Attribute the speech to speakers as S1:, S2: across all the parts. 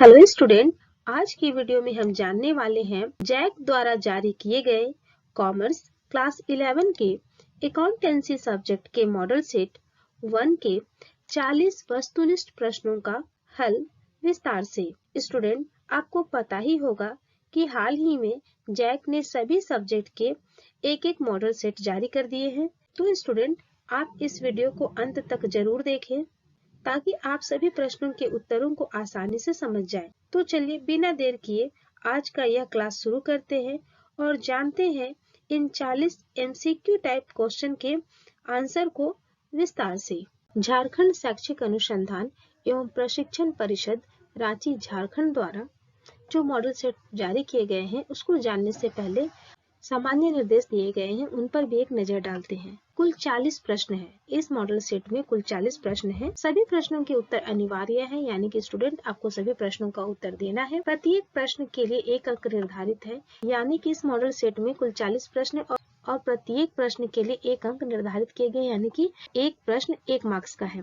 S1: Hello student, आज की video में हम जानने वाले हैं जैक द्वारा जारी किए गए कॉमर्स क्लास 11 के अकाउंटेंसी सब्जेक्ट के मॉडल सेट 1 के 40 वस्तुनिष्ठ प्रश्नों का हल विस्तार से। स्टूडेंट, आपको पता ही होगा कि हाल ही में जैक ने सभी सब्जेक्ट के एक मॉडल सेट जारी कर दिए हैं। तो स्टूडेंट, आप इस वीडियो को अंत तक जरूर देखें ताकि आप सभी प्रश्नों के उत्तरों को आसानी से समझ जाएं। तो चलिए बिना देर किए आज का यह क्लास शुरू करते हैं और जानते हैं इन 40 MCQ टाइप क्वेश्चन के आंसर को विस्तार से। झारखंड शैक्षिक अनुसंधान एवं प्रशिक्षण परिषद रांची झारखंड द्वारा जो मॉडल सेट जारी किए गए हैं उसको जानने से पहले सामान्य निर्देश दिए गए हैं उन पर भी एक नजर डालते हैं। कुल 40 प्रश्न हैं। इस मॉडल सेट में कुल 40 प्रश्न हैं। सभी प्रश्नों के उत्तर अनिवार्य है, यानी कि स्टूडेंट आपको सभी प्रश्नों का उत्तर देना है। प्रत्येक प्रश्न के लिए 1 अंक निर्धारित है, यानी कि इस मॉडल सेट में कुल 40 प्रश्न और प्रत्येक प्रश्न के लिए 1 अंक निर्धारित किए गए, यानी कि एक प्रश्न 1 मार्क्स का है।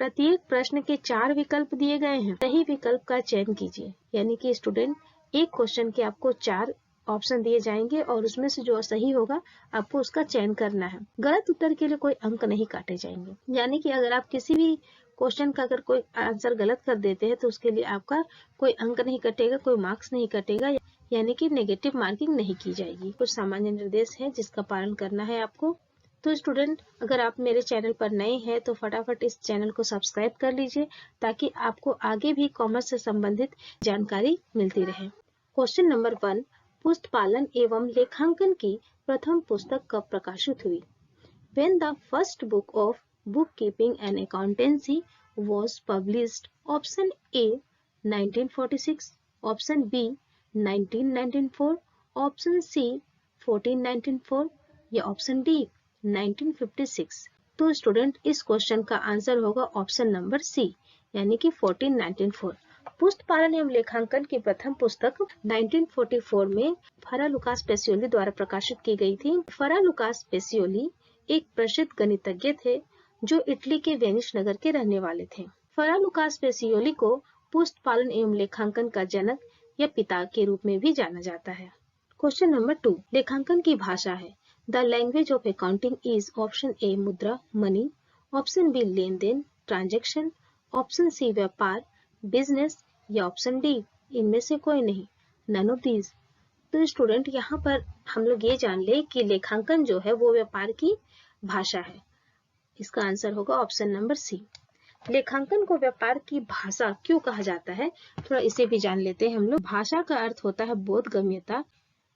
S1: प्रत्येक प्रश्न के 4 विकल्प दिए गए हैं। सही विकल्प का चयन कीजिए, यानी कि स्टूडेंट एक क्वेश्चन के आपको 4 ऑप्शन दिए जाएंगे और उसमें से जो सही होगा आपको उसका चयन करना है। गलत उत्तर के लिए कोई अंक नहीं काटे जाएंगे, यानी कि अगर आप किसी भी क्वेश्चन का अगर कोई आंसर गलत कर देते हैं तो उसके लिए आपका कोई अंक नहीं कटेगा, कोई मार्क्स नहीं कटेगा, यानी कि नेगेटिव मार्किंग नहीं की जाएगी। कुछ सामान्य निर्देश है जिसका पालन करना है आपको। तो स्टूडेंट, अगर आप मेरे चैनल पर नए हैं तो फटाफट इस चैनल को सब्सक्राइब कर लीजिए ताकि आपको आगे भी कॉमर्स से संबंधित जानकारी मिलती रहे। क्वेश्चन नंबर 1, पुस्तपालन एवं लेखांकन की प्रथम पुस्तक कब प्रकाशित हुई? When the first book of bookkeeping and accountancy was published? Option A 1946, Option B 1994, Option C 1494 या Option D 1956। तो स्टूडेंट इस क्वेश्चन का आंसर होगा ऑप्शन नंबर सी, यानी कि 1494। पुस्तपालन एवं लेखांकन की प्रथम पुस्तक 1944 में फरा लुकास पेसियोली द्वारा प्रकाशित की गई थी। फरा लुकास पेसियोली एक प्रसिद्ध गणितज्ञ थे जो इटली के वेनिस नगर के रहने वाले थे। फरा लुकास पेसियोली को पुस्तपालन एवं लेखांकन का जनक या पिता के रूप में भी जाना जाता है। क्वेश्चन नंबर 2, लेखांकन की भाषा है। The language of accounting is option ए मुद्रा मनी, ऑप्शन बी लेन देन ट्रांजेक्शन, ऑप्शन सी व्यापार बिजनेस या ऑप्शन डी इनमें से कोई नहीं, नन ऑफ दीज। तो स्टूडेंट यहाँ पर हम लोग ये जान ले कि लेखांकन जो है वो व्यापार की भाषा है। इसका आंसर होगा ऑप्शन नंबर सी। लेखांकन को व्यापार की भाषा क्यों कहा जाता है, थोड़ा इसे भी जान लेते हैं हम लोग। भाषा का अर्थ होता है बोधगम्यता,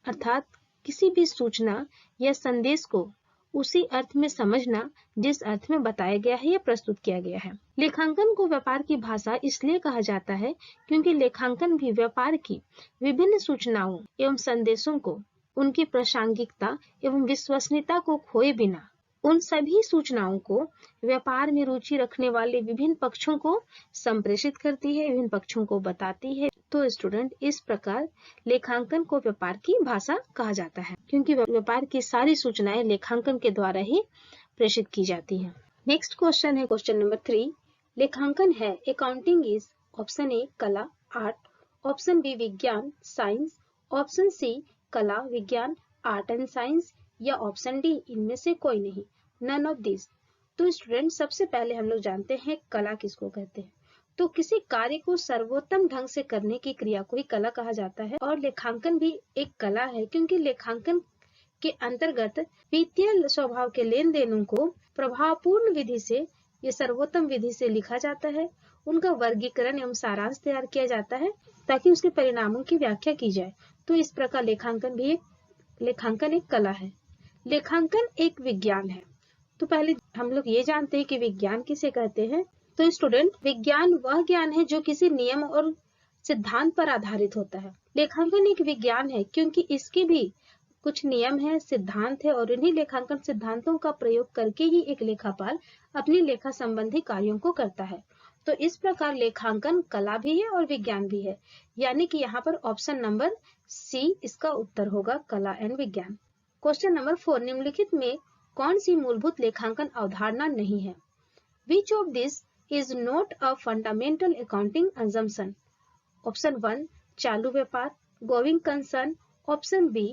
S1: अर्थात किसी भी सूचना या संदेश को उसी अर्थ में समझना जिस अर्थ में बताया गया है या प्रस्तुत किया गया है। लेखांकन को व्यापार की भाषा इसलिए कहा जाता है क्योंकि लेखांकन भी व्यापार की विभिन्न सूचनाओं एवं संदेशों को उनकी प्रासंगिकता एवं विश्वसनीयता को खोए बिना उन सभी सूचनाओं को व्यापार में रुचि रखने वाले विभिन्न पक्षों को संप्रेषित करती है, विभिन्न पक्षों को बताती है। तो स्टूडेंट इस प्रकार लेखांकन को व्यापार की भाषा कहा जाता है क्योंकि व्यापार की सारी सूचनाएं लेखांकन के द्वारा ही प्रेषित की जाती हैं। नेक्स्ट क्वेश्चन है क्वेश्चन नंबर 3, लेखांकन है अकाउंटिंग इज ऑप्शन ए कला आर्ट, ऑप्शन बी विज्ञान साइंस, ऑप्शन सी कला विज्ञान आर्ट एंड साइंस या ऑप्शन डी इनमें से कोई नहीं, नन ऑफ दिस। तो स्टूडेंट सबसे पहले हम लोग जानते हैं कला किसको कहते हैं। तो किसी कार्य को सर्वोत्तम ढंग से करने की क्रिया को ही कला कहा जाता है और लेखांकन भी एक कला है क्योंकि लेखांकन के अंतर्गत वित्तीय स्वभाव के लेन देनों को प्रभावपूर्ण विधि से या सर्वोत्तम विधि से लिखा जाता है, उनका वर्गीकरण एवं सारांश तैयार किया जाता है ताकि उसके परिणामों की व्याख्या की जाए। तो इस प्रकार लेखांकन एक कला है। लेखांकन एक विज्ञान है। तो पहले हम लोग ये जानते हैं कि विज्ञान किसे कहते हैं। तो स्टूडेंट विज्ञान वह ज्ञान है जो किसी नियम और सिद्धांत पर आधारित होता है। लेखांकन एक विज्ञान है क्योंकि इसके भी कुछ नियम है, सिद्धांत है और इन्हीं लेखांकन सिद्धांतों का प्रयोग करके ही एक लेखापाल अपनी लेखा संबंधी कार्यों को करता है। तो इस प्रकार लेखांकन कला भी है और विज्ञान भी है, यानी कि यहाँ पर ऑप्शन नंबर सी इसका उत्तर होगा, कला एंड विज्ञान। क्वेश्चन नंबर 4, निम्नलिखित में कौन सी मूलभूत लेखांकन अवधारणा नहीं है? Which of this is not a fundamental accounting assumption? Option 1 चालू व्यापार, गोइंग कंसर्न, ऑप्शन बी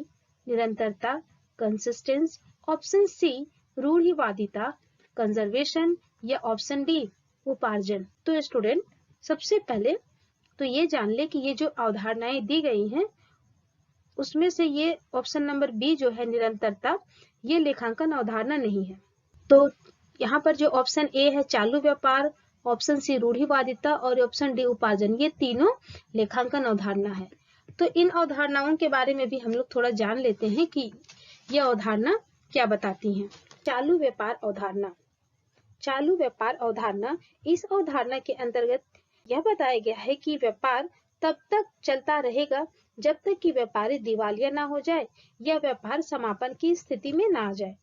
S1: निरंतरता, कंसिस्टेंस, ऑप्शन सी रूढ़िवादिता, कंजर्वेशन, या ऑप्शन डी उपार्जन। तो स्टूडेंट सबसे पहले तो ये जान ले कि ये जो अवधारणाएं दी गई हैं उसमें से ये ऑप्शन नंबर बी जो है निरंतरता, ये लेखांकन अवधारणा नहीं है। तो यहाँ पर जो ऑप्शन ए है चालू व्यापार, ऑप्शन सी रूढ़िवादिता और ऑप्शन डी उपार्जन, ये तीनों लेखांकन अवधारणा है। तो इन अवधारणाओं के बारे में भी हम लोग थोड़ा जान लेते हैं कि ये अवधारणा क्या बताती हैं। चालू व्यापार अवधारणा। चालू व्यापार अवधारणा, इस अवधारणा के अंतर्गत यह बताया गया है कि व्यापार तब तक चलता रहेगा जब तक कि व्यापारी दिवालिया ना हो जाए या व्यापार समापन की स्थिति में ना आ जाए।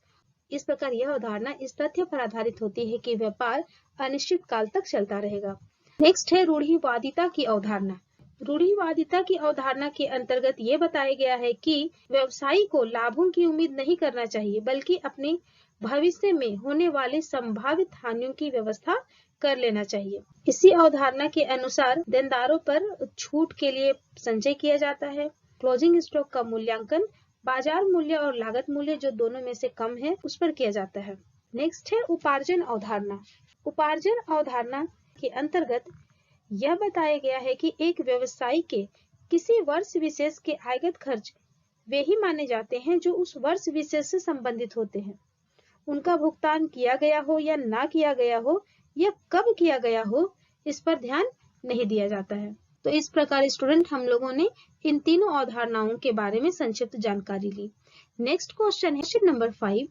S1: इस प्रकार यह अवधारणा इस तथ्य पर आधारित होती है कि व्यापार अनिश्चित काल तक चलता रहेगा। नेक्स्ट है रूढ़िवादिता की अवधारणा। रूढ़िवादिता की अवधारणा के अंतर्गत ये बताया गया है कि व्यवसायी को लाभों की उम्मीद नहीं करना चाहिए, बल्कि अपने भविष्य में होने वाली संभावित हानियों की व्यवस्था कर लेना चाहिए। इसी अवधारणा के अनुसार देनदारों पर छूट के लिए संचय किया जाता है। क्लोजिंग स्टॉक का मूल्यांकन बाजार मूल्य और लागत मूल्य जो दोनों में से कम है उस पर किया जाता है। नेक्स्ट है उपार्जन अवधारणा। उपार्जन अवधारणा के अंतर्गत यह बताया गया है कि एक व्यवसायी के किसी वर्ष विशेष के आयगत खर्च वे ही माने जाते हैं जो उस वर्ष विशेष से संबंधित होते हैं। उनका भुगतान किया गया हो या ना किया गया हो या कब किया गया हो, इस पर ध्यान नहीं दिया जाता है। तो इस प्रकार स्टूडेंट हम लोगों ने इन तीनों अवधारणाओं के बारे में संक्षिप्त जानकारी ली। नेक्स्ट क्वेश्चन है क्वेश्चन नंबर 5,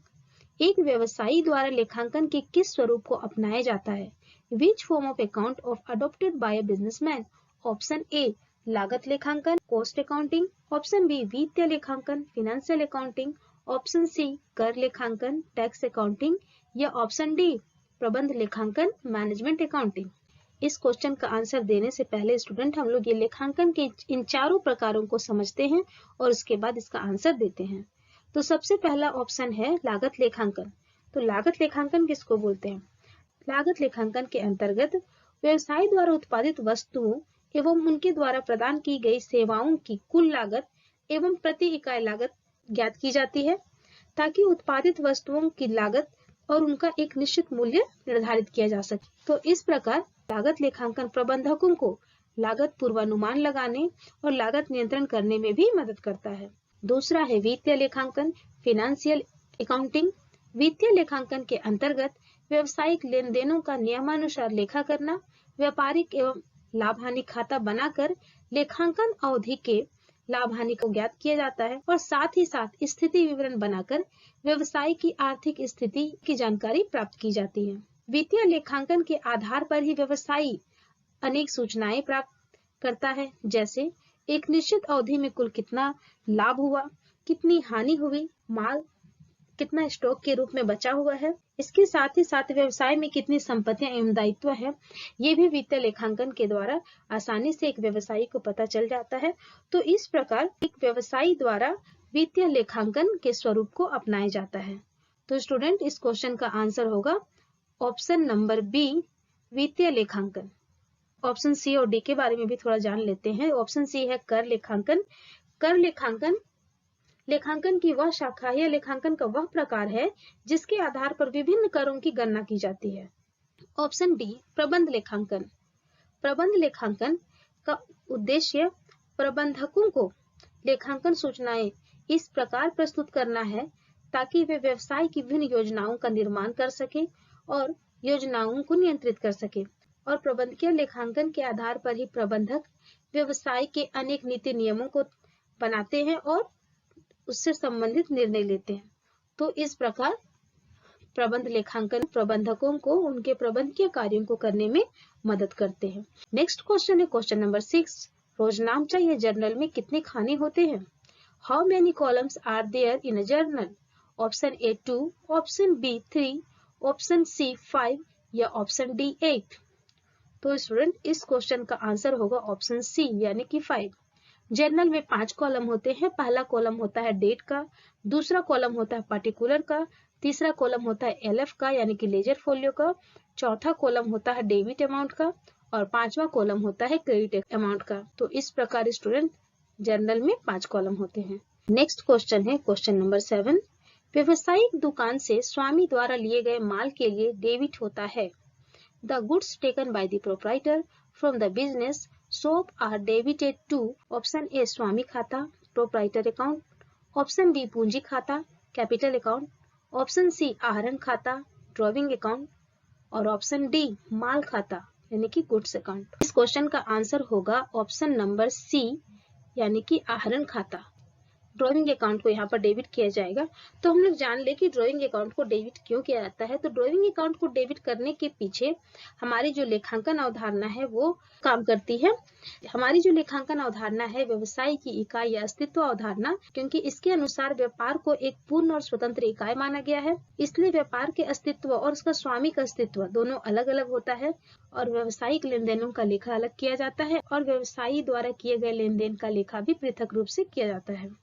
S1: एक व्यवसायी द्वारा लेखांकन के किस स्वरूप को अपनाया जाता है? Which form of account of adopted by a businessman? Option A लागत लेखांकन, कॉस्ट अकाउंटिंग, ऑप्शन बी वित्तीय लेखांकन, फाइनेंशियल अकाउंटिंग, ऑप्शन सी कर लेखांकन, टैक्स अकाउंटिंग, या ऑप्शन डी प्रबंध लेखांकन, मैनेजमेंट अकाउंटिंग। इस क्वेश्चन का आंसर देने से पहले स्टूडेंट हम लोग ये लेखांकन के इन चारों प्रकारों को समझते हैं और उसके बाद इसका आंसर देते हैं। तो सबसे पहला ऑप्शन है लागत लेखांकन। तो लागत लेखांकन किसको बोलते हैं? लागत लेखांकन के अंतर्गत व्यवसाय द्वारा उत्पादित वस्तुओं एवं उनके द्वारा प्रदान की गई सेवाओं की कुल लागत एवं प्रति इकाई लागत ज्ञात की जाती है ताकि उत्पादित वस्तुओं की लागत और उनका एक निश्चित मूल्य निर्धारित किया जा सके। तो इस प्रकार लागत लेखांकन प्रबंधकों को लागत पूर्वानुमान लगाने और लागत नियंत्रण करने में भी मदद करता है। दूसरा है वित्तीय लेखांकन, फाइनेंशियल अकाउंटिंग। वित्तीय लेखांकन के अंतर्गत व्यवसायिक लेन देनों का नियमानुसार लेखा करना, व्यापारिक एवं लाभ हानि खाता बनाकर लेखांकन अवधि के लाभ हानि को ज्ञात किया जाता है और साथ ही साथ स्थिति विवरण बनाकर व्यवसाय की आर्थिक स्थिति की जानकारी प्राप्त की जाती है। वित्तीय लेखांकन के आधार पर ही व्यवसायी अनेक सूचनाएं प्राप्त करता है, जैसे एक निश्चित अवधि में कुल कितना लाभ हुआ, कितनी हानि हुई, माल कितना स्टॉक के रूप में बचा हुआ है, इसके साथ ही साथ व्यवसाय में कितनी संपत्तियां एवं दायित्व है, ये भी वित्तीय लेखांकन के द्वारा आसानी से एक व्यवसायी को पता चल जाता है। तो इस प्रकार एक व्यवसायी द्वारा वित्तीय लेखांकन के स्वरूप को अपनाया जाता है। तो स्टूडेंट इस क्वेश्चन का आंसर होगा ऑप्शन नंबर बी वित्तीय लेखांकन। ऑप्शन सी और डी के बारे में भी थोड़ा जान लेते हैं। ऑप्शन सी है कर लेखांकन। कर लेखांकन की वह शाखा या लेखांकन का वह प्रकार है जिसके आधार पर विभिन्न करों की गणना की जाती है। ऑप्शन डी प्रबंध लेखांकन। प्रबंध लेखांकन का उद्देश्य प्रबंधकों को लेखांकन सूचनाएं इस प्रकार प्रस्तुत करना है ताकि वे व्यवसाय की विभिन्न योजनाओं का निर्माण कर सके और योजनाओं को नियंत्रित कर सके। और प्रबंधकीय लेखांकन के आधार पर ही प्रबंधक व्यवसाय के अनेक नीति नियमों को बनाते हैं और उससे संबंधित निर्णय लेते हैं। तो इस प्रकार प्रबंध लेखांकन प्रबंधकों को उनके प्रबंधकीय कार्यों को करने में मदद करते हैं। नेक्स्ट क्वेश्चन है क्वेश्चन नंबर 6, रोजनामचा या जर्नल में कितने खाने होते हैं? How many columns are there in a journal? Option A 2, option B 3, option C 5 या ऑप्शन डी 8। तो स्टूडेंट इस क्वेश्चन का आंसर होगा ऑप्शन सी यानी कि 5। जर्नल में 5 कॉलम होते हैं। पहला कॉलम होता है डेट का, दूसरा कॉलम होता है पार्टिकुलर का, तीसरा कॉलम होता है एलएफ का यानी कि लेजर फोलियो का, चौथा कॉलम होता है डेबिट अमाउंट का और 5वां कॉलम होता है क्रेडिट अमाउंट का। तो इस प्रकार स्टूडेंट जर्नल में 5 कॉलम होते हैं। नेक्स्ट क्वेश्चन है क्वेश्चन नंबर 7। व्यवसायिक दुकान से स्वामी द्वारा लिए गए माल के लिए डेबिट होता है। The goods taken by the proprietor from the business shop are debited to option A स्वामी खाता proprietor account, option B पूंजी खाता capital account, option C आहरण खाता drawing account और ऑप्शन डी माल खाता यानी कि गुड्स अकाउंट। इस क्वेश्चन का आंसर होगा ऑप्शन नंबर सी यानी कि आहरण खाता। ड्राइंग अकाउंट को यहाँ पर डेबिट किया जाएगा। तो हम लोग जान ले कि ड्राइंग अकाउंट को डेबिट क्यों किया जाता है। तो ड्राइंग अकाउंट को डेबिट करने के पीछे हमारी जो लेखांकन अवधारणा है वो काम करती है। हमारी जो लेखांकन अवधारणा है व्यवसाय की इकाई या अस्तित्व अवधारणा, क्योंकि इसके अनुसार व्यापार को एक पूर्ण और स्वतंत्र इकाई माना गया है, इसलिए व्यापार के अस्तित्व और उसका स्वामी का अस्तित्व दोनों अलग अलग होता है और व्यवसायिक लेन देनों का लेखा अलग किया जाता है और व्यवसायी द्वारा किए गए लेन देन का लेखा भी पृथक रूप से किया जाता है।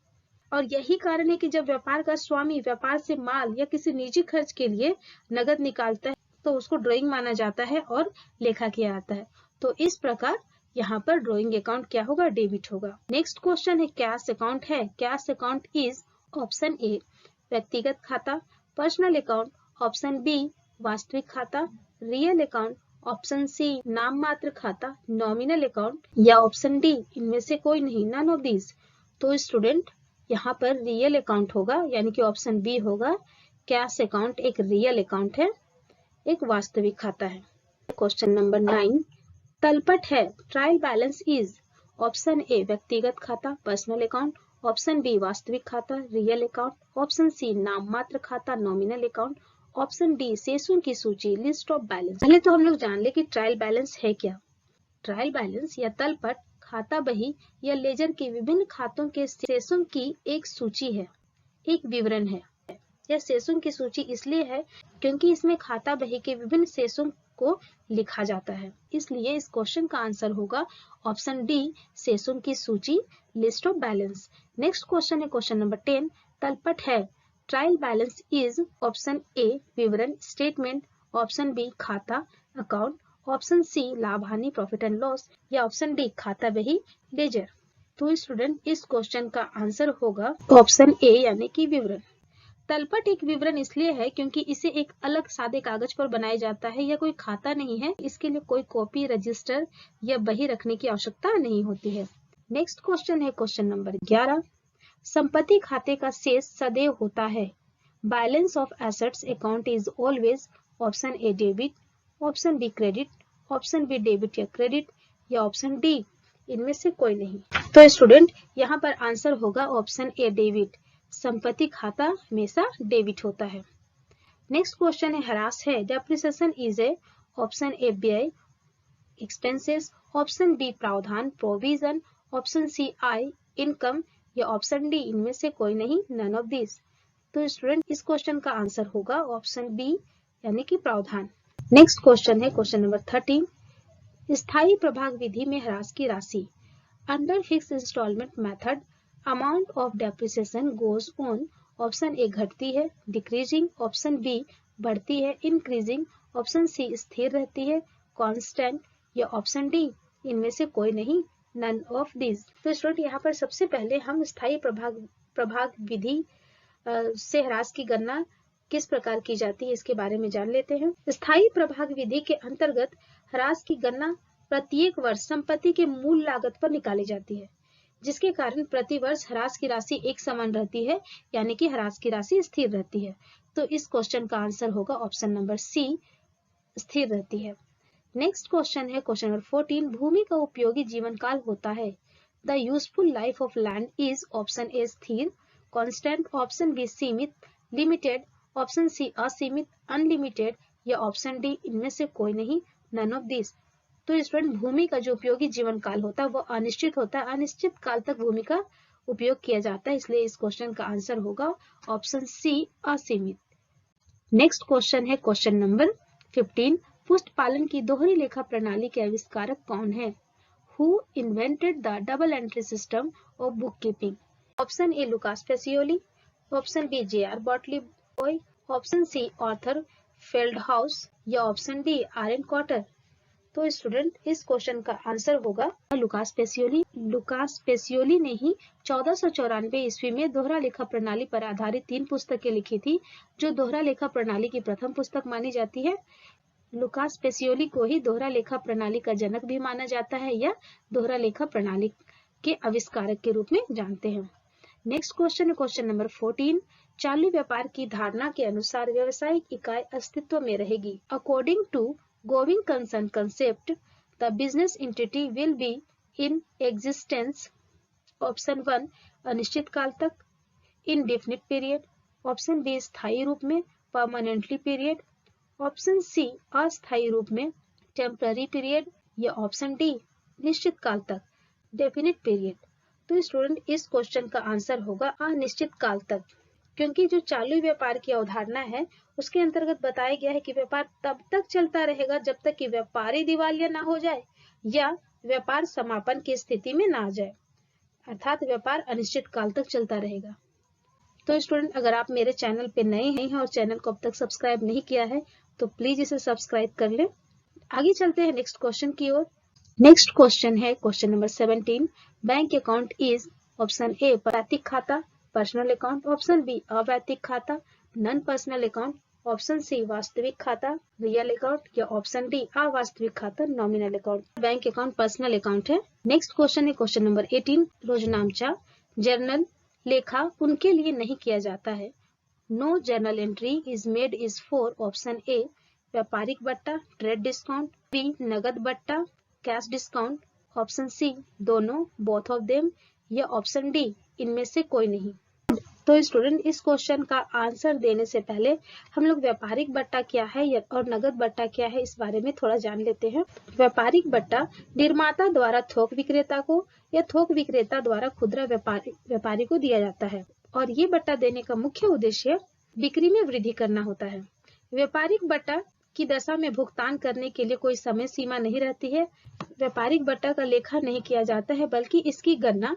S1: और यही कारण है कि जब व्यापार का स्वामी व्यापार से माल या किसी निजी खर्च के लिए नगद निकालता है तो उसको ड्राइंग माना जाता है और लेखा किया जाता है। तो इस प्रकार यहाँ पर ड्राइंग अकाउंट क्या होगा, डेबिट होगा। नेक्स्ट क्वेश्चन है कैश अकाउंट है। कैश अकाउंट इज ऑप्शन ए व्यक्तिगत खाता, पर्सनल अकाउंट, ऑप्शन बी वास्तविक खाता, रियल अकाउंट, ऑप्शन सी नाम मात्र खाता, नॉमिनल अकाउंट या ऑप्शन डी इनमें से कोई नहीं, नन ऑफ दिस। तो स्टूडेंट यहाँ पर रियल अकाउंट होगा यानी कि ऑप्शन बी होगा। कैश अकाउंट एक रियल अकाउंट है, एक वास्तविक खाता है। क्वेश्चन नंबर 9 तलपट है। ट्रायल बैलेंस इज ऑप्शन ए व्यक्तिगत खाता पर्सनल अकाउंट, ऑप्शन बी वास्तविक खाता रियल अकाउंट, ऑप्शन सी नाम मात्र खाता नॉमिनल अकाउंट, ऑप्शन डी शेषों की सूची लिस्ट ऑफ बैलेंस। पहले तो हम लोग जान ले कि ट्रायल बैलेंस है क्या। ट्रायल बैलेंस या तलपट खाता बही या लेजर के विभिन्न खातों के शेषों की एक सूची है, एक विवरण है। यह शेषों की सूची इसलिए है क्योंकि इसमें खाता बही के विभिन्न शेषों को लिखा जाता है, इसलिए इस क्वेश्चन का आंसर होगा ऑप्शन डी शेषों की सूची list of balance. Next question है क्वेश्चन नंबर 10 तलपट है। ट्रायल बैलेंस इज ऑप्शन ए विवरण स्टेटमेंट, ऑप्शन बी खाता अकाउंट, ऑप्शन सी लाभ हानि प्रॉफिट एंड लॉस या ऑप्शन डी खाता बही लेजर। तो स्टूडेंट इस क्वेश्चन का आंसर होगा ऑप्शन ए यानी कि विवरण। तलपट एक विवरण इसलिए है क्योंकि इसे एक अलग सादे कागज पर बनाया जाता है, या कोई खाता नहीं है, इसके लिए कोई कॉपी रजिस्टर या बही रखने की आवश्यकता नहीं होती है। नेक्स्ट क्वेश्चन है क्वेश्चन नंबर 11 संपत्ति खाते का शेष सदैव होता है। Balance of assets account is always option A debit, option B credit, option B debit या क्रेडिट या ऑप्शन डी इनमें से कोई नहीं। तो स्टूडेंट यहाँ पर आंसर होगा ऑप्शन ए डेबिट। संपत्ति खाता हमेशा डेबिट होता है। नेक्स्ट क्वेश्चन है ह्रास है। Depreciation is a option A व्यय एक्सपेंसेस, ऑप्शन बी प्रावधान प्रोविजन, ऑप्शन सी आय इनकम या ऑप्शन डी इनमें से कोई नहीं, नन ऑफ दिस। तो स्टूडेंट इस क्वेश्चन का आंसर होगा ऑप्शन बी यानी कि प्रावधान। नेक्स्ट क्वेश्चन है क्वेश्चन नंबर 13 स्थायी प्रभाग विधि में ह्रास की राशि। Under fix installment method amount of depreciation goes on. Option A घटती है डिक्रीजिंग, ऑप्शन बी बढ़ती है इंक्रीजिंग, ऑप्शन सी स्थिर रहती है कांस्टेंट या ऑप्शन डी इनमें से कोई नहीं, नन ऑफ दिस। तो स्टूडेंट यहाँ पर सबसे पहले हम स्थायी प्रभाग विधि से ह्रास की गणना किस प्रकार की जाती है इसके बारे में जान लेते हैं। स्थायी प्रभाग विधि के अंतर्गत ह्रास की गणना प्रत्येक वर्ष संपत्ति के मूल लागत पर निकाली जाती है, जिसके कारण प्रति वर्ष ह्रास की राशि एक समान रहती है, यानी कि ह्रास की राशि स्थिर रहती है। तो इस क्वेश्चन का आंसर होगा ऑप्शन नंबर सी स्थिर रहती है। नेक्स्ट क्वेश्चन है क्वेश्चन नंबर 14 भूमि का उपयोगी जीवन काल होता है। The useful life of land is option ए स्थिर, कांस्टेंट, ऑप्शन बी सीमित लिमिटेड, ऑप्शन सी असीमित अनलिमिटेड या ऑप्शन डी इनमें से कोई नहीं, नन ऑफ दिस। तो स्टूडेंट भूमि का जो उपयोगी जीवन काल होता है वो अनिश्चित होता है, अनिश्चित काल तक भूमि का उपयोग किया जाता है, इसलिए इस क्वेश्चन का आंसर होगा ऑप्शन सी असीमित। नेक्स्ट क्वेश्चन है क्वेश्चन नंबर 15 पुष्ट पालन की दोहरी लेखा प्रणाली के आविष्कारक कौन है। Who invented the double entry system of book keeping. Option A Lucas Pacioli, option B J R. Batliboi, option C Arthur Fieldhouse या ऑप्शन डी आर.एन. कॉटर। तो स्टूडेंट इस क्वेश्चन का आंसर होगा लुकास पेसियोली। लुकास पेसियोली ने ही 1494 ईस्वी में दोहरा लेखा प्रणाली पर आधारित 3 पुस्तकें लिखी थी, जो दोहरा लेखा प्रणाली की प्रथम पुस्तक मानी जाती है। लुकास पेसियोली को ही दोहरा लेखा प्रणाली का जनक भी माना जाता है या दोहरा लेखा प्रणाली के आविष्कारक के रूप में जानते हैं। नेक्स्ट क्वेश्चन है क्वेश्चन नंबर 14। चालू व्यापार की धारणा के अनुसार व्यवसायिक इकाई अस्तित्व में रहेगी। According to going concern concept, the business entity will be in existence. Option 1 अनिश्चित काल तक, इनडेफिनिट पीरियड। ऑप्शन बी स्थायी रूप में, परमानेंटली पीरियड। ऑप्शन सी अस्थायी रूप में, टेम्पररी पीरियड। या ऑप्शन डी निश्चित काल तक, डेफिनिट पीरियड। तो स्टूडेंट इस क्वेश्चन का आंसर होगा अनिश्चित काल तक, क्योंकि जो चालू व्यापार की अवधारणा है उसके अंतर्गत बताया गया है कि व्यापार तब तक चलता रहेगा जब तक कि व्यापारी दिवालिया ना हो जाए या व्यापार समापन की स्थिति में ना आ जाए, अर्थात व्यापार अनिश्चित काल तक चलता रहेगा। तो स्टूडेंट अगर आप मेरे चैनल पे नए हैं और चैनल को अब तक सब्सक्राइब नहीं किया है तो प्लीज इसे सब्सक्राइब कर लें। आगे चलते हैं नेक्स्ट क्वेश्चन की ओर। नेक्स्ट क्वेश्चन है question number 17। Bank account is option A वैयक्तिक खाता, पर्सनल अकाउंट। ऑप्शन बी अवैयक्तिक खाता, non personal account. Option C वास्तविक खाता, रियल अकाउंट। या ऑप्शन डी अवास्तविक खाता, nominal account. Bank account personal account है। नेक्स्ट क्वेश्चन है क्वेश्चन नंबर 18। रोजनामचा जर्नल लेखा उनके लिए नहीं किया जाता है। No journal entry is made is for option A व्यापारिक बट्टा, ट्रेड डिस्काउंट। बी नगद बट्टा, कैश डिस्काउंट। ऑप्शन सी दोनों, बोथ ऑफ देम। या ऑप्शन डी इनमें से कोई नहीं। तो स्टूडेंट इस क्वेश्चन का आंसर देने से पहले हम लोग व्यापारिक बट्टा क्या है और नगद बट्टा क्या है इस बारे में थोड़ा जान लेते हैं। व्यापारिक बट्टा निर्माता द्वारा थोक विक्रेता को या थोक विक्रेता द्वारा खुदरा व्यापारी को दिया जाता है और ये बट्टा देने का मुख्य उद्देश्य बिक्री में वृद्धि करना होता है। व्यापारिक बट्टा की दशा में भुगतान करने के लिए कोई समय सीमा नहीं रहती है। व्यापारिक बट्टा का लेखा नहीं किया जाता है बल्कि इसकी गणना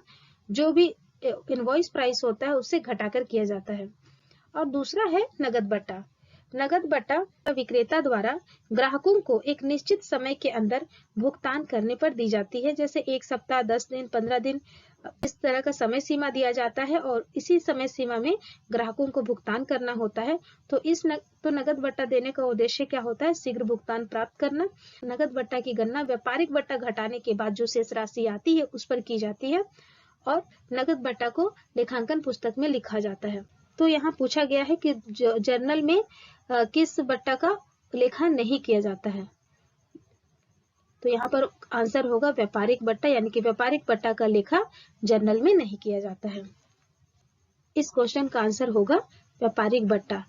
S1: जो भी इनवॉइस प्राइस होता है उससे घटाकर किया जाता है। और दूसरा है नगद बट्टा। नगद बट्टा विक्रेता द्वारा ग्राहकों को एक निश्चित समय के अंदर भुगतान करने पर दी जाती है, जैसे 1 सप्ताह, 10 दिन, 15 दिन, इस तरह का समय सीमा दिया जाता है और इसी समय सीमा में ग्राहकों को भुगतान करना होता है। तो नगद बट्टा देने का उद्देश्य क्या होता है? शीघ्र भुगतान प्राप्त करना। नगद बट्टा की गणना व्यापारिक बट्टा घटाने के बाद जो शेष राशि आती है उस पर की जाती है और नगद बट्टा को लेखांकन पुस्तक में लिखा जाता है। तो यहाँ पूछा गया है कि जर्नल में किस बट्टा का लेखा नहीं किया जाता है, तो यहाँ पर आंसर होगा व्यापारिक बट्टा, यानी कि व्यापारिक बट्टा का लेखा जर्नल में नहीं किया जाता है। इस क्वेश्चन का आंसर होगा व्यापारिक बट्टा।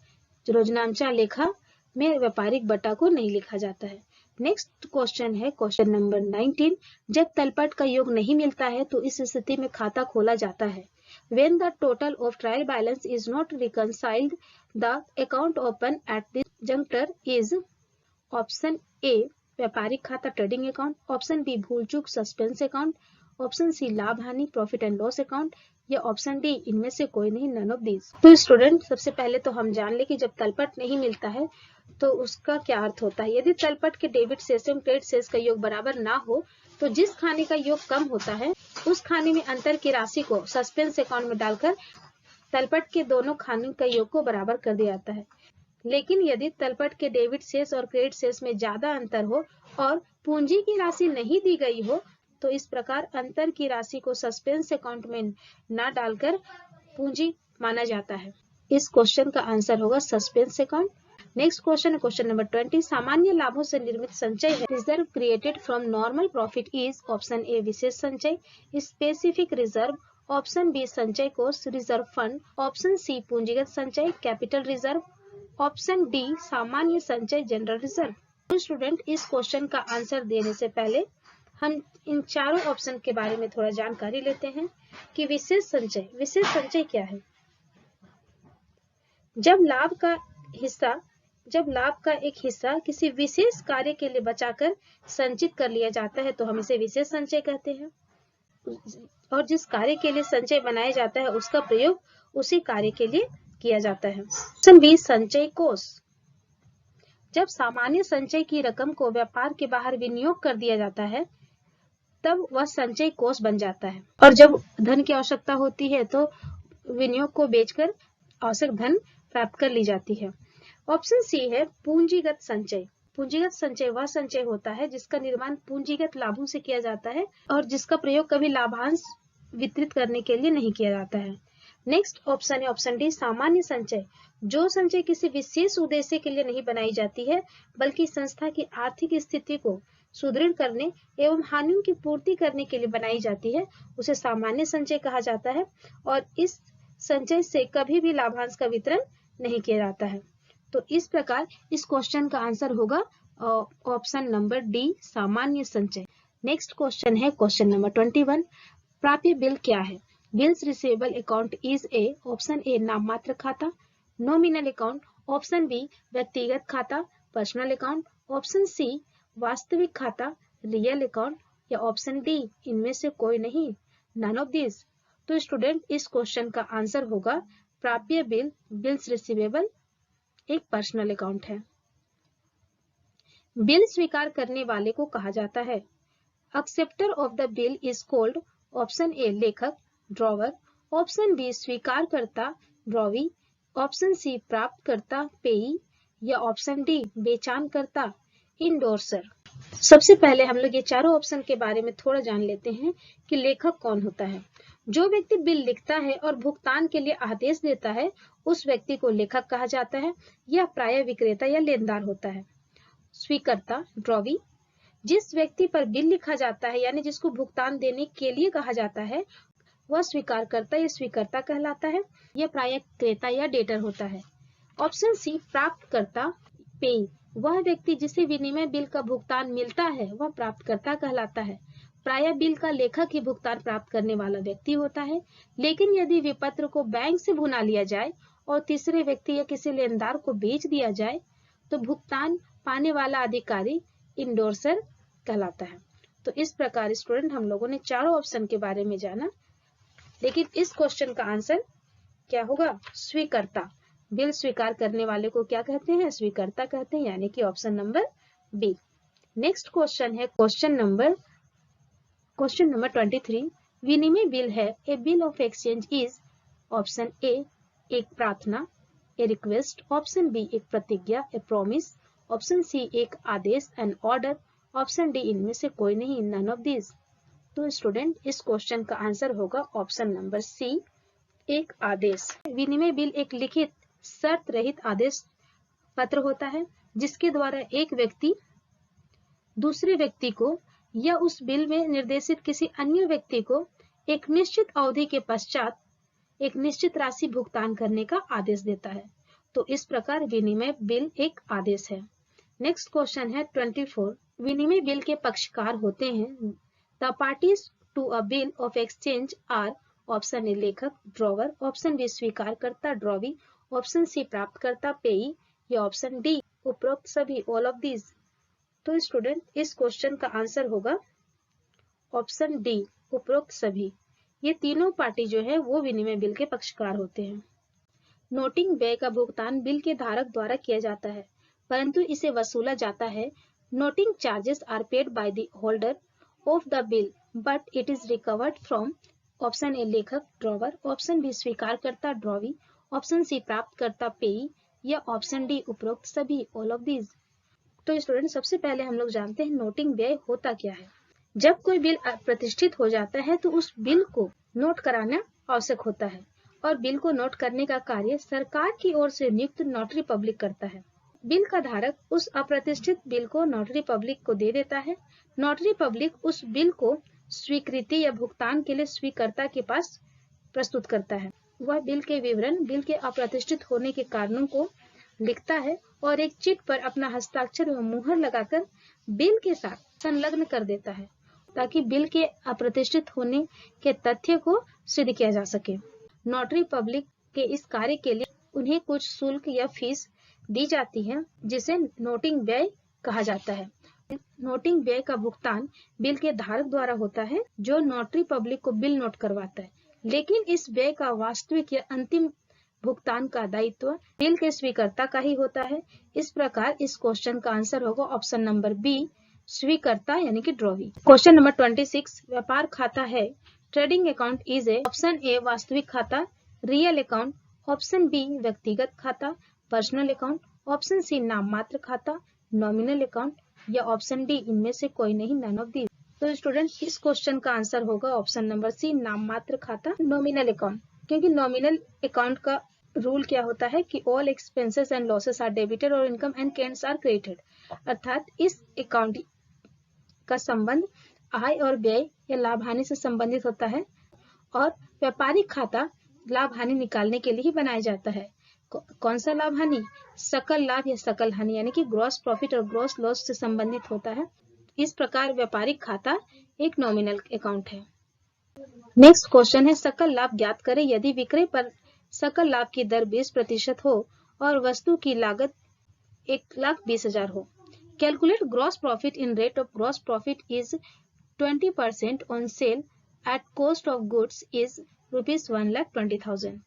S1: रोजनामचा लेखा में व्यापारिक बट्टा को नहीं लिखा जाता है। नेक्स्ट क्वेश्चन है क्वेश्चन नंबर 19। जब तलपट का योग नहीं मिलता है तो इस स्थिति में खाता खोला जाता है। When the total of trial balance is not reconciled, the account open at this juncture is option A व्यापारिक खाता, ट्रेडिंग अकाउंट। ऑप्शन बी भूल चूक, सस्पेंस अकाउंट। ऑप्शन सी लाभ हानि, प्रॉफिट एंड लॉस अकाउंट। या ऑप्शन डी इनमें से कोई नहीं, नन ऑफ दीज। तो स्टूडेंट सबसे पहले तो हम जान ले कि जब तलपट नहीं मिलता है तो उसका क्या अर्थ होता है। यदि तलपट के डेबिट शेष एवं क्रेडिट शेष का योग बराबर ना हो तो जिस खाने का योग कम होता है उस खाने में अंतर की राशि को सस्पेंस अकाउंट में डालकर तलपट के दोनों खानों का योग को बराबर कर दिया जाता है। लेकिन यदि तलपट के डेबिट शेष और क्रेडिट शेष में ज्यादा अंतर हो और पूंजी की राशि नहीं दी गई हो तो इस प्रकार अंतर की राशि को सस्पेंस अकाउंट में न डालकर पूंजी माना जाता है। इस क्वेश्चन का आंसर होगा सस्पेंस अकाउंट। नेक्स्ट क्वेश्चन है क्वेश्चन नंबर 20। सामान्य लाभों से निर्मित संचय है। Reserve created from normal profit is option A विशेष संचय, स्पेसिफिक रिजर्व। ऑप्शन बी संचय कोष, रिजर्व फंड। ऑप्शन सी पूंजीगत संचय, कैपिटल रिजर्व। ऑप्शन डी सामान्य संचय, जनरल रिजर्व। तो स्टूडेंट इस क्वेश्चन का आंसर देने से पहले हम इन चारों ऑप्शन के बारे में थोड़ा जानकारी लेते हैं कि विशेष संचय क्या है। जब लाभ का एक हिस्सा किसी विशेष कार्य के लिए बचाकर संचित कर लिया जाता है तो हम इसे विशेष संचय कहते हैं और जिस कार्य के लिए संचय बनाया जाता है उसका प्रयोग उसी कार्य के लिए किया जाता है। ऑप्शन बी संचय कोष। जब सामान्य संचय की रकम को व्यापार के बाहर विनियोग कर दिया जाता है तब वह संचय कोष बन जाता है, और जब धन की आवश्यकता होती है तो विनियोग को बेचकर आवश्यक धन प्राप्त कर ली जाती है। ऑप्शन सी है पूंजीगत संचय। पूंजीगत संचय वह संचय होता है जिसका निर्माण पूंजीगत लाभों से किया जाता है और जिसका प्रयोग कभी लाभांश वितरित करने के लिए नहीं किया जाता है। नेक्स्ट ऑप्शन है ऑप्शन डी सामान्य संचय। जो संचय किसी विशेष उद्देश्य के लिए नहीं बनाई जाती है बल्कि संस्था की आर्थिक स्थिति को सुदृढ़ करने एवं हानियों की पूर्ति करने के लिए बनाई जाती है उसे सामान्य संचय कहा जाता है, और इस संचय से कभी भी लाभांश का वितरण नहीं किया जाता है। तो इस प्रकार इस क्वेश्चन का आंसर होगा ऑप्शन नंबर डी सामान्य संचय। नेक्स्ट क्वेश्चन है क्वेश्चन नंबर 21। प्राप्य बिल क्या है? Bills receivable account is a option ए नाम मात्र खाता, नॉमिनल अकाउंट, ऑप्शन बी व्यक्तिगत खाता पर्सनल अकाउंट, ऑप्शन सी वास्तविक खाता रियल अकाउंट, या ऑप्शन डी इनमें से कोई नहीं नन ऑफ दिस। तो स्टूडेंट इस क्वेश्चन का आंसर होगा प्राप्य बिल बिल्स रिसीवेबल एक पर्सनल अकाउंट है। बिल स्वीकार करने वाले को कहा जाता है। Acceptor of the bill is called option A लेखक ड्रॉवर, ऑप्शन बी स्वीकारकर्ता ड्रॉवी, ऑप्शन सी प्राप्तकर्ता पेई, या ऑप्शन डी बेचानकर्ता इंडोर्सर। सबसे पहले हम लोग ये चारों ऑप्शन के बारे में थोड़ा जान लेते हैं कि लेखक कौन होता है। जो व्यक्ति बिल लिखता है और भुगतान के लिए आदेश देता है उस व्यक्ति को लेखक कहा जाता है। यह प्रायः विक्रेता या लेनदार होता है। स्वीकर्ता ड्रॉवी, जिस व्यक्ति पर बिल लिखा जाता है यानी जिसको भुगतान देने के लिए कहा जाता है वह स्वीकारकर्ता या स्वीकर्ता कहलाता है। यह प्रायः क्रेता या डेटर होता है। ऑप्शन सी प्राप्तकर्ता पेई, वह व्यक्ति जिसे विनिमय बिल का भुगतान मिलता है वह प्राप्तकर्ता कहलाता है। प्रायः बिल का लेखक ही भुगतान प्राप्त करने वाला व्यक्ति होता है, लेकिन यदि विपत्र को बैंक से भुना लिया जाए और तीसरे व्यक्ति या किसी लेनदार को बेच दिया जाए तो भुगतान पाने वाला अधिकारी इंडोर्सर कहलाता है। तो इस प्रकार स्टूडेंट हम लोगों ने चारों ऑप्शन के बारे में जाना, लेकिन इस क्वेश्चन का आंसर क्या होगा? स्वीकर्ता। बिल स्वीकार करने वाले को क्या कहते हैं? स्वीकर्ता कहते हैं, यानी कि option number B. Next question है क्वेश्चन नंबर 23। विनिमय बिल है a bill of exchange is option A एक प्रार्थना ए रिक्वेस्ट, ऑप्शन बी एक प्रतिज्ञा ए प्रॉमिस, ऑप्शन सी एक आदेश एन ऑर्डर, ऑप्शन डी इनमें से कोई नहीं नन ऑफ दिस। तो स्टूडेंट इस क्वेश्चन का आंसर होगा ऑप्शन नंबर सी एक आदेश। विनिमय बिल एक लिखित शर्त रहित आदेश पत्र होता है जिसके द्वारा एक व्यक्ति दूसरे व्यक्ति को या उस बिल में निर्देशित किसी अन्य व्यक्ति को एक निश्चित अवधि के पश्चात एक निश्चित राशि भुगतान करने का आदेश देता है। तो इस प्रकार विनिमय बिल एक आदेश है। नेक्स्ट क्वेश्चन है 24। विनिमय बिल के पक्षकार होते हैं। The parties to a bill of exchange are option A लेखक ड्रॉवर, ऑप्शन बी स्वीकारकर्ता ड्रॉवी, ऑप्शन सी प्राप्तकर्ता पेई, या ऑप्शन डी उपरोक्त सभी ऑल ऑफ दीज। तो स्टूडेंट इस क्वेश्चन का आंसर होगा ऑप्शन डी उपरोक्त सभी। ये तीनों पार्टी जो है वो विनिमय बिल के पक्षकार होते हैं। नोटिंग व्यय का भुगतान बिल के धारक द्वारा किया जाता है परंतु इसे वसूला जाता है। Noting charges are paid by the holder of the bill but it is recovered from option A लेखक ड्रॉवर, ऑप्शन बी स्वीकारकर्ता ड्रॉवी, ऑप्शन सी प्राप्तकर्ता पेई, या ऑप्शन डी उपरोक्त सभी ऑल ऑफ दीज। तो स्टूडेंट सबसे पहले हम लोग जानते हैं नोटिंग व्यय होता क्या है। जब कोई बिल प्रतिष्ठित हो जाता है तो उस बिल को नोट कराना आवश्यक होता है और बिल को नोट करने का कार्य सरकार की ओर से नियुक्त नोटरी पब्लिक करता है। बिल का धारक उस अप्रतिष्ठित बिल को नोटरी पब्लिक को दे देता है। नोटरी पब्लिक उस बिल को स्वीकृति या भुगतान के लिए स्वीकर्ता के पास प्रस्तुत करता है। वह बिल के विवरण, बिल के अप्रतिष्ठित होने के कारणों को लिखता है और एक चिट पर अपना हस्ताक्षर व मुहर लगाकर बिल के साथ संलग्न कर देता है ताकि बिल के अप्रतिष्ठित होने के तथ्य को सिद्ध किया जा सके। नोटरी पब्लिक के इस कार्य के लिए उन्हें कुछ शुल्क या फीस दी जाती है जिसे नोटिंग व्यय कहा जाता है। नोटिंग व्यय का भुगतान बिल के धारक द्वारा होता है जो नोटरी पब्लिक को बिल नोट करवाता है, लेकिन इस व्यय का वास्तविक या अंतिम भुगतान का दायित्व बिल के स्वीकर्ता का ही होता है। इस प्रकार इस क्वेश्चन का आंसर होगा ऑप्शन नंबर बी, स्वीकर्ता यानी कि ड्रॉवी। क्वेश्चन नंबर 26, व्यापार खाता है। Trading account is a, option ए वास्तविक खाता, रियल अकाउंट, ऑप्शन बी व्यक्तिगत खाता, पर्सनल अकाउंट, ऑप्शन सी नाम मात्र खाता, नॉमिनल अकाउंट, या ऑप्शन डी इनमें से कोई नहीं, नन ऑफ दीज। तो स्टूडेंट इस क्वेश्चन का आंसर होगा ऑप्शन नंबर सी, नाम मात्र खाता, नॉमिनल अकाउंट। क्योंकि नॉमिनल अकाउंट का रूल क्या होता है कि all expenses and losses are debited और income and gains are credited, अर्थात इस अकाउंट का संबंध आय और व्यय या लाभ हानि से संबंधित होता है और व्यापारिक खाता लाभ हानि निकालने के लिए ही बनाया जाता है। कौन सा लाभ हानि? सकल लाभ या सकल हानि, यानी कि ग्रॉस प्रॉफिट और ग्रॉस लॉस से संबंधित होता है। इस प्रकार व्यापारिक खाता एक नॉमिनल अकाउंट है। नेक्स्ट क्वेश्चन है, सकल लाभ ज्ञात करें यदि विक्रय पर सकल लाभ की दर 20% हो और वस्तु की लागत 1,20,000 हो। Calculate gross profit in rate of gross profit is 20% on sale at cost of goods is ₹1,20,000।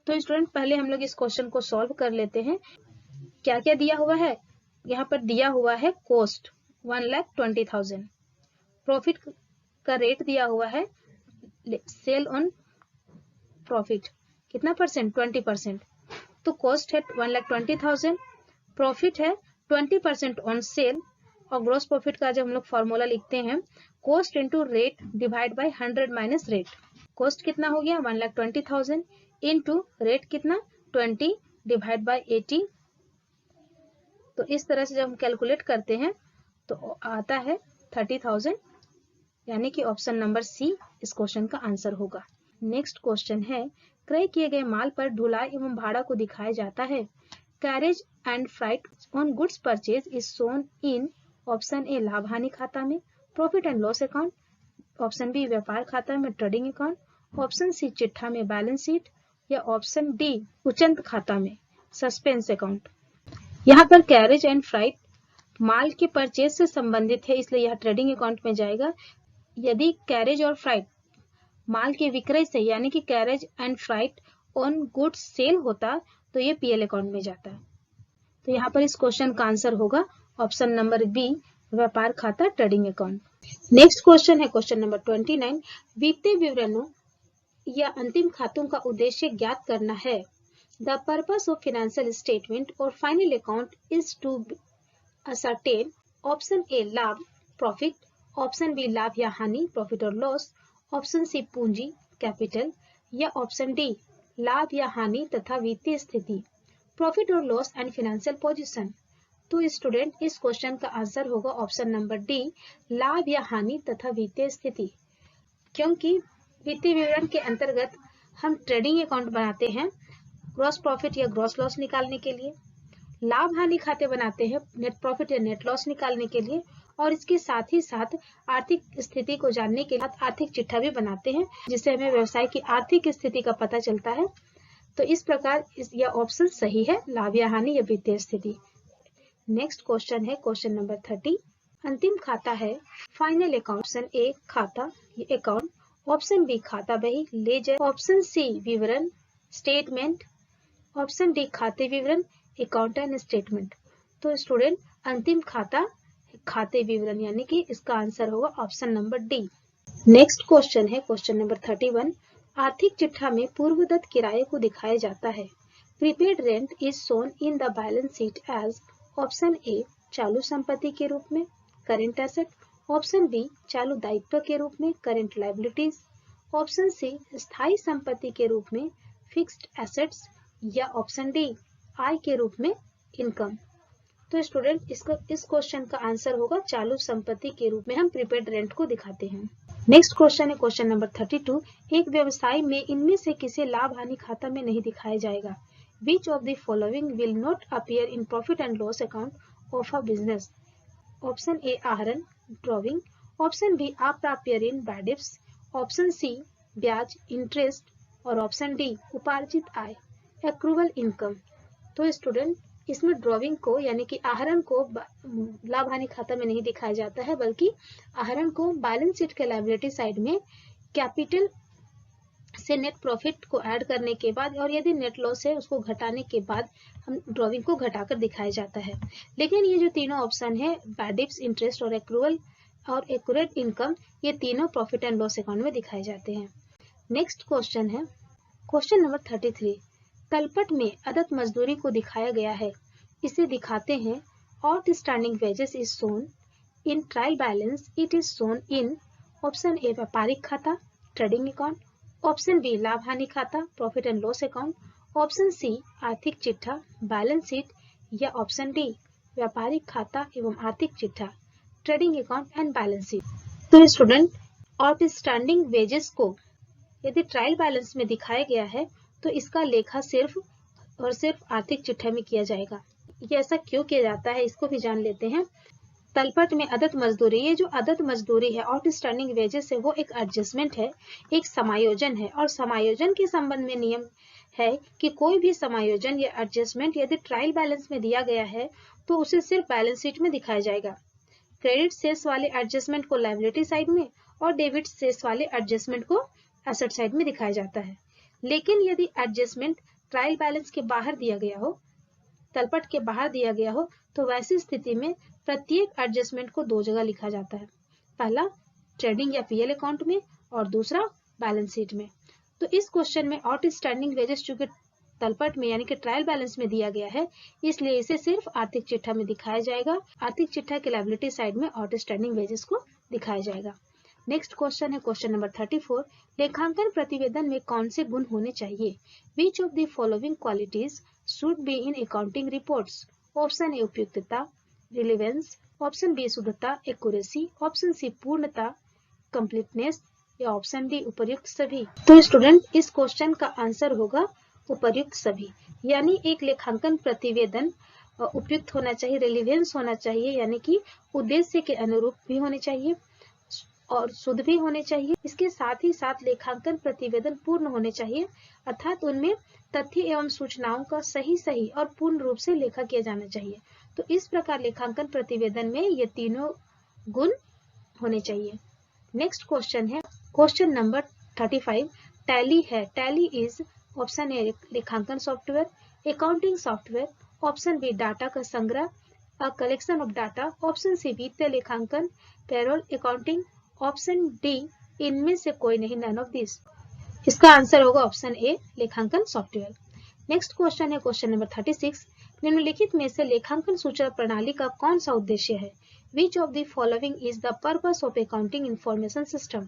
S1: तो स्टूडेंट पहले हम लोग इस क्वेश्चन को सॉल्व कर लेते हैं। क्या क्या दिया हुआ है? यहाँ पर दिया हुआ है कॉस्ट 1,20,000, प्रॉफिट का रेट दिया हुआ है सेल ऑन प्रॉफिट कितना परसेंट? 20%। तो कॉस्ट है 1,20,000, प्रॉफिट है 20% ऑन सेल, और ग्रॉस प्रॉफिट का जब हम लोग फॉर्मूला लिखते हैं cost into rate divide by 100 minus rate. Cost कितना हो गया? 1,20,000 इंटू रेट कितना? 20 डिवाइड बाय 80। तो इस तरह से जब हम कैलकुलेट करते हैं तो आता है 30,000, यानी कि ऑप्शन नंबर सी इस क्वेश्चन का आंसर होगा। नेक्स्ट क्वेश्चन है, क्रय किए गए माल पर ढुलाई एवं भाड़ा को दिखाया जाता है। Carriage and freight on goods purchase is shown in option A लाभ हानि खाता में, profit and loss account, option B व्यापार खाता में, ट्रेडिंग अकाउंट, ऑप्शन सी चिट्ठा में, बैलेंस शीट, या ऑप्शन डी उचंत खाता में, सस्पेंस अकाउंट। यहाँ पर कैरेज एंड फ्राइट माल के परचेज से संबंधित है, इसलिए यह ट्रेडिंग अकाउंट में जाएगा। यदि कैरेज और फ्राइट माल के विक्रय से, यानी कि carriage and freight on goods sale होता तो ये पीएल अकाउंट में जाता है। तो यहाँ पर इस क्वेश्चन का आंसर होगा ऑप्शन नंबर बी, व्यापार खाता, ट्रेडिंग अकाउंट। नेक्स्ट क्वेश्चन है क्वेश्चन नंबर 29, वित्तीय विवरणों या अंतिम खातों का उद्देश्य ज्ञात करना है। The purpose of financial statement और final account is to ascertain option A लाभ प्रॉफिट, ऑप्शन बी लाभ या हानि प्रॉफिट और लॉस, ऑप्शन सी पूंजी कैपिटल, या ऑप्शन डी लाभ या हानि तथा वित्तीय स्थिति प्रॉफिट और लॉस एंड फाइनेंशियल पोजीशन। तो स्टूडेंट इस क्वेश्चन का आंसर होगा ऑप्शन नंबर डी, लाभ या हानि तथा वित्तीय स्थिति। क्योंकि वित्तीय विवरण के अंतर्गत हम ट्रेडिंग अकाउंट बनाते हैं ग्रॉस प्रॉफिट या ग्रॉस लॉस निकालने के लिए, लाभ हानि खाते बनाते हैं नेट प्रॉफिट या नेट लॉस निकालने के लिए, और इसके साथ ही साथ आर्थिक स्थिति को जानने के लिए आर्थिक चिट्ठा भी बनाते हैं, जिससे हमें व्यवसाय की आर्थिक स्थिति का पता चलता है। तो इस प्रकार यह ऑप्शन सही है, लाभ या हानि या वित्तीय स्थिति। नेक्स्ट क्वेश्चन है क्वेश्चन नंबर 30, अंतिम खाता है फाइनल अकाउंट। ऑप्शन ए खाता अकाउंट, ऑप्शन बी खाता बही लेजर, ऑप्शन सी विवरण स्टेटमेंट, ऑप्शन डी खाते विवरण अकाउंट एंड स्टेटमेंट। तो स्टूडेंट अंतिम खाता खाते विवरण, यानी कि इसका आंसर होगा option number D. Next question है क्वेश्चन नंबर 31, आर्थिक चिट्ठा में पूर्वदत्त किराए को दिखाया जाता है। Prepaid rent is shown in the balance sheet as option A चालू संपत्ति के रूप में करेंट एसेट, ऑप्शन बी चालू दायित्व के रूप में करेंट लायबिलिटीज, ऑप्शन सी स्थायी संपत्ति के रूप में फिक्स्ड एसेट्स, या ऑप्शन डी आय के रूप में इनकम। तो स्टूडेंट इस क्वेश्चन का आंसर होगा चालू संपत्ति के रूप में हम प्रीपेड रेंट को दिखाते हैं। नेक्स्ट क्वेश्चन है क्वेश्चन नंबर 32, एक व्यवसाय में इनमें से किसी लाभ हानि खाता में नहीं दिखाया जाएगा। Which of the following will not appear in profit and loss account of a business? Option A आहरण ड्रॉविंग, ऑप्शन बी अप्राप्य ऋण बैडिप्स, ऑप्शन सी ब्याज इंटरेस्ट, और ऑप्शन डी उपार्जित आय एक्रूवल इनकम। तो स्टूडेंट इसमें ड्रॉविंग को यानी कि आहरण को लाभ हानि खाता में नहीं दिखाया जाता है, बल्कि आहरण को बैलेंस शीट के लायबिलिटी साइड में कैपिटल से नेट प्रॉफिट को ऐड करने के बाद और यदि नेट लॉस है उसको घटाने के बाद हम ड्रॉइंग को घटाकर दिखाया जाता है। लेकिन ये जो तीनों ऑप्शन है बैडिप्स, इंटरेस्ट और एक्रूअल और एक्यूरेट इनकम, ये तीनों प्रॉफिट एंड लॉस अकाउंट में दिखाए जाते हैं। नेक्स्ट क्वेश्चन है क्वेश्चन नंबर 33। तलपट में अदद मजदूरी को दिखाया गया है, इसे दिखाते हैं। Outstanding wages is shown in trial balance, it is shown in option A व्यापारिक खाता ट्रेडिंग अकाउंट, ऑप्शन बी लाभ हानि खाता profit and loss account, option C आर्थिक चिट्ठा बैलेंस शीट या ऑप्शन डी व्यापारिक खाता एवं आर्थिक चिट्ठा trading account and balance sheet. तो स्टूडेंट, आउटस्टैंडिंग वेजेस को यदि ट्रायल बैलेंस में दिखाया गया है तो इसका लेखा सिर्फ और सिर्फ आर्थिक चिट्ठा में किया जाएगा। ये ऐसा क्यों किया जाता है इसको भी जान लेते हैं। तलपट में अदद मजदूरी, ये जो अदद मजदूरी है आउटस्टैंडिंग वेजेस है वो एक एडजस्टमेंट है, एक समायोजन है। और समायोजन के संबंध में नियम है कि कोई भी समायोजन या एडजस्टमेंट यदि ट्रायल बैलेंस में दिया गया है तो उसे सिर्फ बैलेंस शीट में दिखाया जाएगा। क्रेडिट सेल्स वाले एडजस्टमेंट को लायबिलिटी साइड में और डेबिट सेल्स वाले एडजस्टमेंट को एसेट साइड में दिखाया जाता है। लेकिन यदि एडजस्टमेंट ट्रायल बैलेंस के बाहर दिया गया हो, तलपट के बाहर दिया गया हो, तो वैसी स्थिति में प्रत्येक एडजस्टमेंट को दो जगह लिखा जाता है, पहला ट्रेडिंग या पीएल अकाउंट में और दूसरा बैलेंस शीट में। तो इस क्वेश्चन में आउटस्टैंडिंग वेजेस चूंकि तलपट में यानी कि ट्रायल बैलेंस में दिया गया है, इसलिए इसे सिर्फ आर्थिक चिट्ठा में दिखाया जाएगा। आर्थिक चिट्ठा के लायबिलिटी साइड में आउटस्टैंडिंग वेजेस को दिखाया जाएगा। नेक्स्ट क्वेश्चन है क्वेश्चन नंबर 34। लेखांकन प्रतिवेदन में कौन से गुण होने चाहिए? विच of the following qualities should be in accounting reports? Option A उपयुक्तता, रिलेवेंस, ऑप्शन बी शुद्धता एक्यूरेसी, ऑप्शन सी पूर्णता कंप्लीटनेस या ऑप्शन डी उपर्युक्त सभी। तो स्टूडेंट, इस क्वेश्चन का आंसर होगा उपर्युक्त सभी। यानी एक लेखांकन प्रतिवेदन उपयुक्त होना चाहिए, रिलेवेंस होना चाहिए यानी कि उद्देश्य के अनुरूप भी होने चाहिए और शुद्ध भी होने चाहिए। इसके साथ ही साथ लेखांकन प्रतिवेदन पूर्ण होने चाहिए, अर्थात उनमें तथ्य एवं सूचनाओं का सही और पूर्ण रूप से लेखा किया जाना चाहिए। तो इस प्रकार लेखांकन प्रतिवेदन में ये तीनों गुण होने चाहिए। नेक्स्ट क्वेश्चन है क्वेश्चन नंबर 35। टैली है, टैली इज ऑप्शन ए लेखांकन software, accounting software, option B data का संग्रह a collection of data, option C वित्तीय लेखांकन पेरोल अकाउंटिंग, ऑप्शन डी इनमें से कोई नहीं, नन ऑफ दिस। इसका आंसर होगा ऑप्शन ए लेखांकन सॉफ्टवेयर। नेक्स्ट क्वेश्चन है क्वेश्चन नंबर 36। निम्नलिखित में से लेखांकन सूचना प्रणाली का कौन सा उद्देश्य है? Which of the following is the purpose of accounting information system?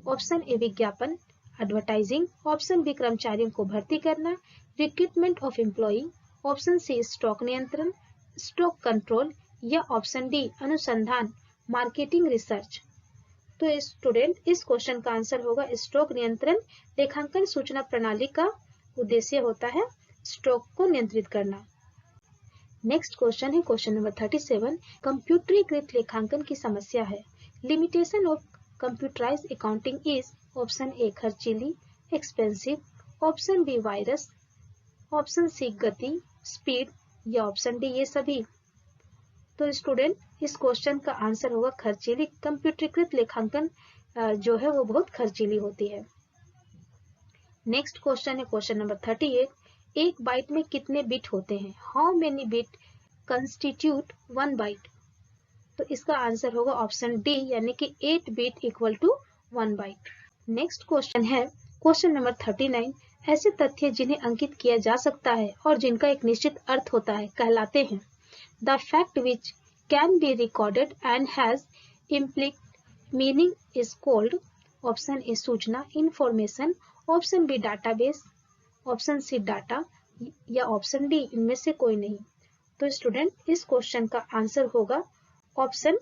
S1: Option A विज्ञापन एडवर्टाइजिंग, ऑप्शन बी कर्मचारियों को भर्ती करना recruitment of employee, option C stock नियंत्रण स्टॉक कंट्रोल या ऑप्शन डी अनुसंधान मार्केटिंग रिसर्च। तो स्टूडेंट, इस क्वेश्चन का आंसर होगा स्टॉक नियंत्रण। लेखांकन सूचना प्रणाली का उद्देश्य होता है स्टॉक को नियंत्रित करना। नेक्स्ट क्वेश्चन है क्वेश्चन नंबर 37। कंप्यूटरीकृत लेखांकन की समस्या है। Limitation of computerised accounting is option A खर्चीली expensive, option B virus, option C गति स्पीड या ऑप्शन डी ये सभी। तो स्टूडेंट, इस क्वेश्चन का आंसर होगा खर्चीली। कंप्यूटरीकृत लेखांकन जो है वो बहुत खर्चीली होती है। नेक्स्ट क्वेश्चन है क्वेश्चन नंबर 38। एक बाइट में कितने बिट होते हैं? How many bit constitute one byte? तो इसका आंसर होगा ऑप्शन डी यानी कि 8 bit equal to 1 byte. Next question है क्वेश्चन नंबर 39। ऐसे तथ्य जिन्हें अंकित किया जा सकता है और जिनका एक निश्चित अर्थ होता है कहलाते हैं। The fact which can be recorded and has implicit meaning is called option A सूचना information, option B database, option C data या ऑप्शन डी इनमें से कोई नहीं। तो स्टूडेंट, इस क्वेश्चन का आंसर होगा ऑप्शन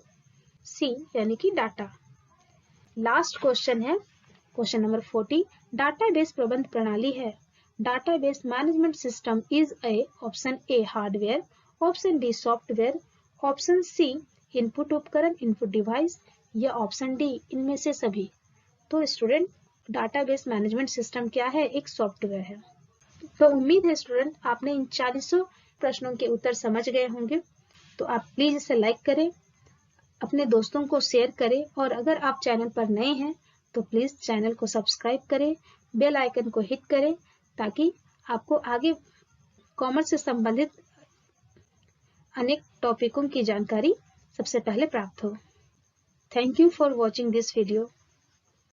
S1: सी यानी कि डाटा। लास्ट क्वेश्चन है क्वेश्चन नंबर 40। डाटाबेस प्रबंध प्रणाली है। Database management system is a option A hardware, option D software, option C input उपकरण इनपुट डिवाइस या ऑप्शन डी इनमें से सभी। तो स्टूडेंट, डाटाबेस मैनेजमेंट सिस्टम क्या है? एक सॉफ्टवेयर है। तो उम्मीद है स्टूडेंट आपने इन 40 प्रश्नों के उत्तर समझ गए होंगे। तो आप प्लीज इसे लाइक करें, अपने दोस्तों को शेयर करें और अगर आप चैनल पर नए हैं तो प्लीज चैनल को सब्सक्राइब करें, बेल आइकन को हिट करें ताकि आपको आगे कॉमर्स से संबंधित अनेक टॉपिकों की जानकारी सबसे पहले प्राप्त हो। Thank you for watching this video.